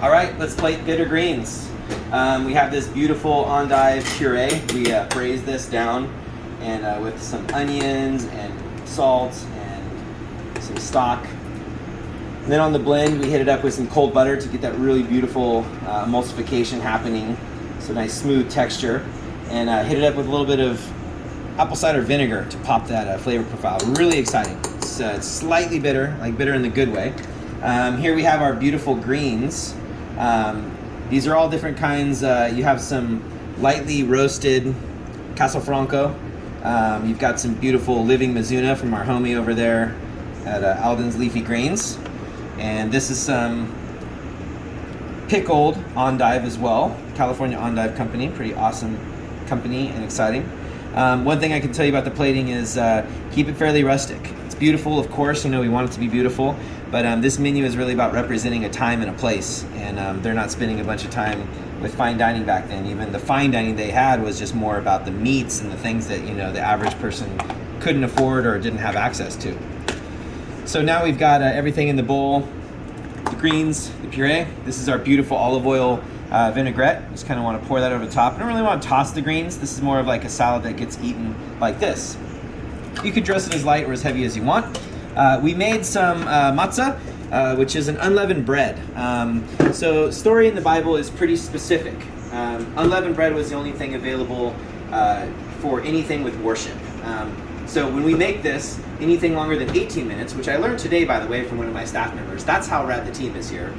All right, let's plate bitter greens. We have this beautiful endive puree. We braise this down and with some onions and salt and some stock. And then on the blend, we hit it up with some cold butter to get that really beautiful emulsification happening. So nice smooth texture. And hit it up with a little bit of apple cider vinegar to pop that flavor profile. Really exciting. It's slightly bitter, like bitter in the good way. Here we have our beautiful greens. These are all different kinds. You have some lightly roasted Castelfranco. You've got some beautiful living Mizuna from our homie over there at Alden's Leafy Greens. And this is some pickled endive as well. California Endive Company, pretty awesome company and exciting. One thing I can tell you about the plating is keep it fairly rustic. It's beautiful, of course, we want it to be beautiful, but this menu is really about representing a time and a place, and they're not spending a bunch of time with fine dining back then. Even the fine dining they had was just more about the meats and the things that the average person couldn't afford or didn't have access to. So now we've got everything in the bowl, the greens, the puree. This is our beautiful olive oil vinaigrette. Just kind of want to pour that over the top. I don't really want to toss the greens. This is more of like a salad that gets eaten like this. You could dress it as light or as heavy as you want. We made some matzah, which is an unleavened bread. So story in the Bible is pretty specific. Unleavened bread was the only thing available for anything with worship. So when we make this, anything longer than 18 minutes, which I learned today, by the way, from one of my staff members, that's how rad the team is here.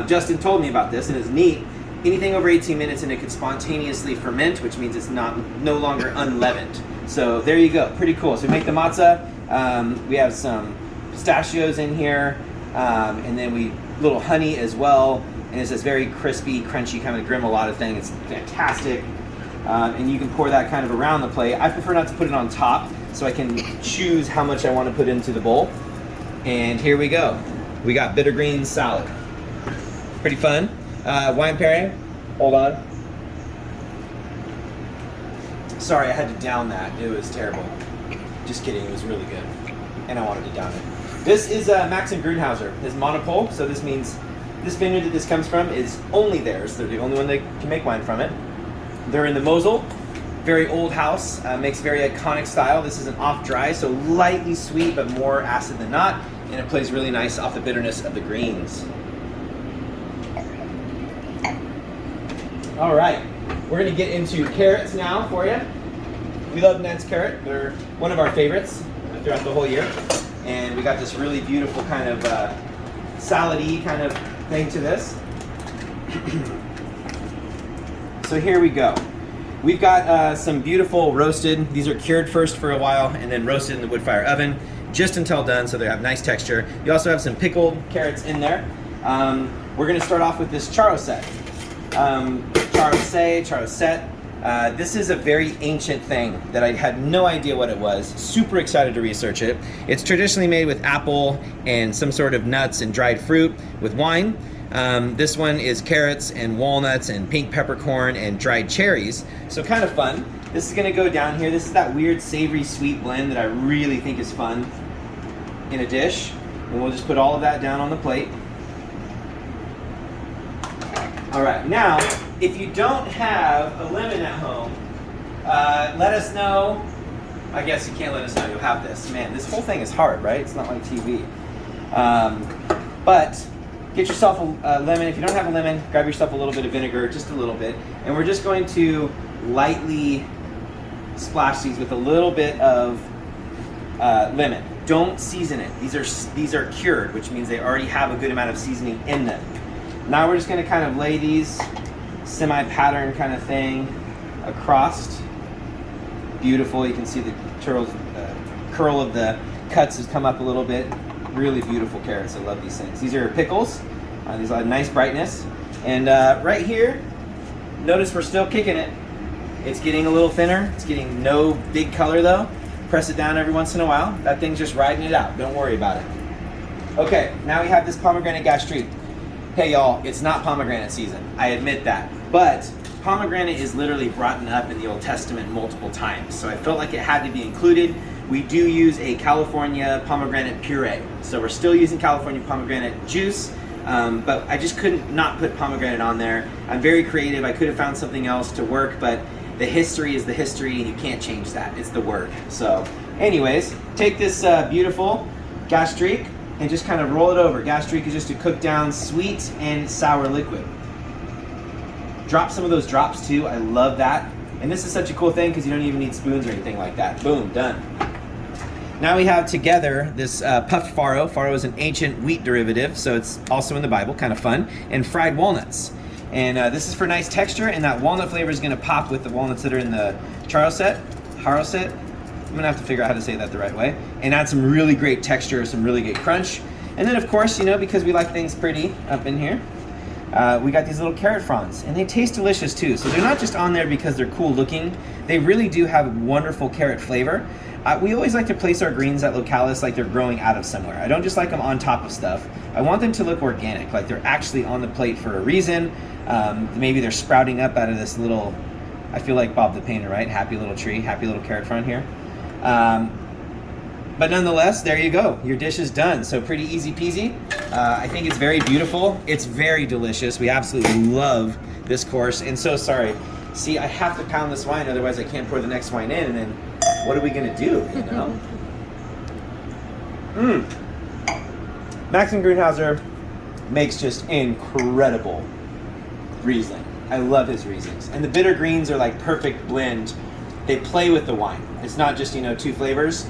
Justin told me about this, and it's neat. Anything over 18 minutes and it could spontaneously ferment, which means it's no longer unleavened. So there you go, pretty cool. So we make the matzah. We have some pistachios in here, and then little honey as well. And it's this very crispy, crunchy kind of grimoire thing. It's fantastic. And you can pour that kind of around the plate. I prefer not to put it on top, so I can choose how much I want to put into the bowl. And here we go. We got bitter greens salad. Pretty fun. Wine pairing. Hold on. Sorry, I had to down that. It was terrible. Just kidding, it was really good. And I wanted to down it. This is Max and Grunhauser, his monopole. So this means this vineyard that this comes from is only theirs. They're the only one that can make wine from it. They're in the Mosel. Very old house, makes very iconic style. This is an off-dry, so lightly sweet, but more acid than not. And it plays really nice off the bitterness of the greens. All right, we're gonna get into carrots now for you. We love Nance carrot. They're one of our favorites throughout the whole year. And we got this really beautiful kind of salad-y kind of thing to this. So here we go. We've got some beautiful roasted. These are cured first for a while and then roasted in the wood fire oven just until done, so they have nice texture. You also have some pickled carrots in there. We're gonna start off with this charosset. Charosset. This is a very ancient thing that I had no idea what it was. Super excited to research it. It's traditionally made with apple and some sort of nuts and dried fruit with wine. This one is carrots and walnuts and pink peppercorn and dried cherries. So kind of fun. This is gonna go down here. This is that weird savory sweet blend that I really think is fun in a dish. And we'll just put all of that down on the plate. All right, now, if you don't have a lemon at home, let us know. I guess you can't let us know, you'll have this. Man, this whole thing is hard, right? It's not like TV. But get yourself a lemon. If you don't have a lemon, grab yourself a little bit of vinegar, just a little bit. And we're just going to lightly splash these with a little bit of lemon. Don't season it. These are cured, which means they already have a good amount of seasoning in them. Now we're just going to kind of lay these semi-pattern kind of thing across. Beautiful. You can see the curl of the cuts has come up a little bit. Really beautiful carrots. I love these things. These are pickles. These have nice brightness. And right here, notice we're still kicking it. It's getting a little thinner. It's getting no big color though. Press it down every once in a while. That thing's just riding it out. Don't worry about it. Okay, now we have this pomegranate gastrique. Hey y'all, it's not pomegranate season. I admit that. But pomegranate is literally brought up in the Old Testament multiple times. So I felt like it had to be included. We do use a California pomegranate puree. So we're still using California pomegranate juice, but I just couldn't not put pomegranate on there. I'm very creative. I could have found something else to work, but the history is the history, and you can't change that. It's the word. So anyways, take this beautiful gastrique and just kind of roll it over. Gastrique is just a cooked down sweet and sour liquid. Drop some of those drops too. I love that. And this is such a cool thing because you don't even need spoons or anything like that. Boom, done. Now we have together this puffed farro. Farro is an ancient wheat derivative, so it's also in the Bible, kind of fun, and fried walnuts. And this is for nice texture, and that walnut flavor is going to pop with the walnuts that are in the haroset. I'm going to have to figure out how to say that the right way. And add some really great texture, some really great crunch. And then, of course, you know, because we like things pretty up in here, we got these little carrot fronds, and they taste delicious too. So they're not just on there because they're cool looking. They really do have wonderful carrot flavor. We always like to place our greens at localis like they're growing out of somewhere. I don't just like them on top of stuff. I want them to look organic, like they're actually on the plate for a reason. Maybe they're sprouting up out of this little, I feel like Bob the Painter, right? Happy little tree, happy little carrot front here. But nonetheless, there you go. Your dish is done. So pretty easy peasy. I think it's very beautiful. It's very delicious. We absolutely love this course. And so sorry. See, I have to pound this wine, otherwise I can't pour the next wine in, and then what are we gonna do, you know? Max and Grünhauser makes just incredible Riesling. I love his Rieslings. And the bitter greens are like perfect blend. They play with the wine. It's not just, you know, two flavors.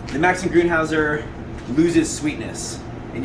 The Max and Grünhauser loses sweetness.